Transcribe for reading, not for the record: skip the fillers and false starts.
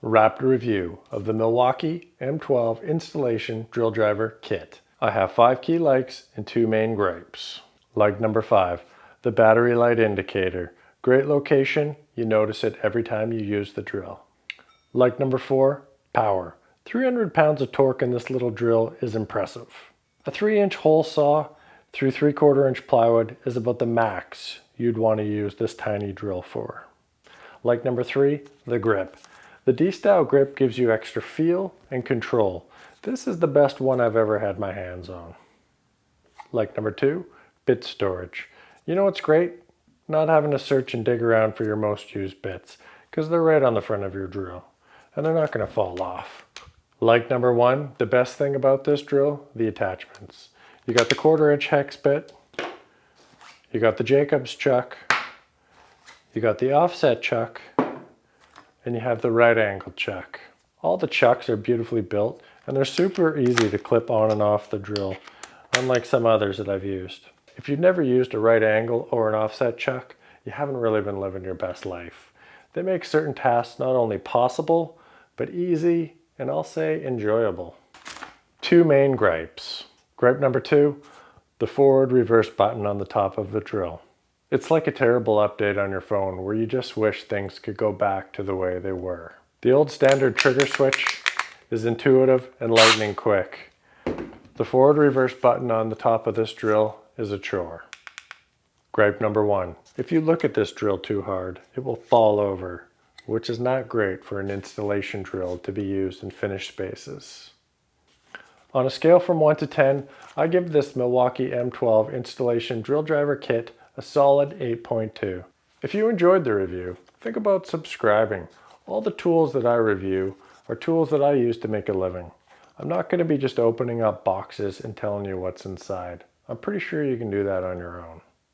Rapid review of the Milwaukee M12 Installation Drill Driver Kit. I have 5 key likes and 2 main gripes. Like number 5, the battery light indicator. Great location, you notice it every time you use the drill. Like number 4, power. 300 pounds of torque in this little drill is impressive. A 3-inch hole saw through 3/4 inch plywood is about the max you'd want to use this tiny drill for. Like number 3, the grip. The D-style grip gives you extra feel and control. This is the best one I've ever had my hands on. Like number 2, bit storage. You know what's great? Not having to search and dig around for your most used bits, because they're right on the front of your drill, and they're not going to fall off. Like number 1, the best thing about this drill, the attachments. You got the 1/4 inch hex bit, you got the Jacobs chuck, you got the offset chuck, and you have the right angle chuck. All the chucks are beautifully built, and they're super easy to clip on and off the drill, unlike some others that I've used. If you've never used a right angle or an offset chuck, you haven't really been living your best life. They make certain tasks not only possible, but easy, and I'll say enjoyable. 2 main gripes. Gripe number 2, the forward reverse button on the top of the drill. It's like a terrible update on your phone where you just wish things could go back to the way they were. The old standard trigger switch is intuitive and lightning quick. The forward reverse button on the top of this drill is a chore. Gripe number 1, if you look at this drill too hard, it will fall over, which is not great for an installation drill to be used in finished spaces. On a scale from 1 to 10, I give this Milwaukee M12 Installation Drill Driver Kit a solid 8.2. If you enjoyed the review, think about subscribing. All the tools that I review are tools that I use to make a living. I'm not going to be just opening up boxes and telling you what's inside. I'm pretty sure you can do that on your own.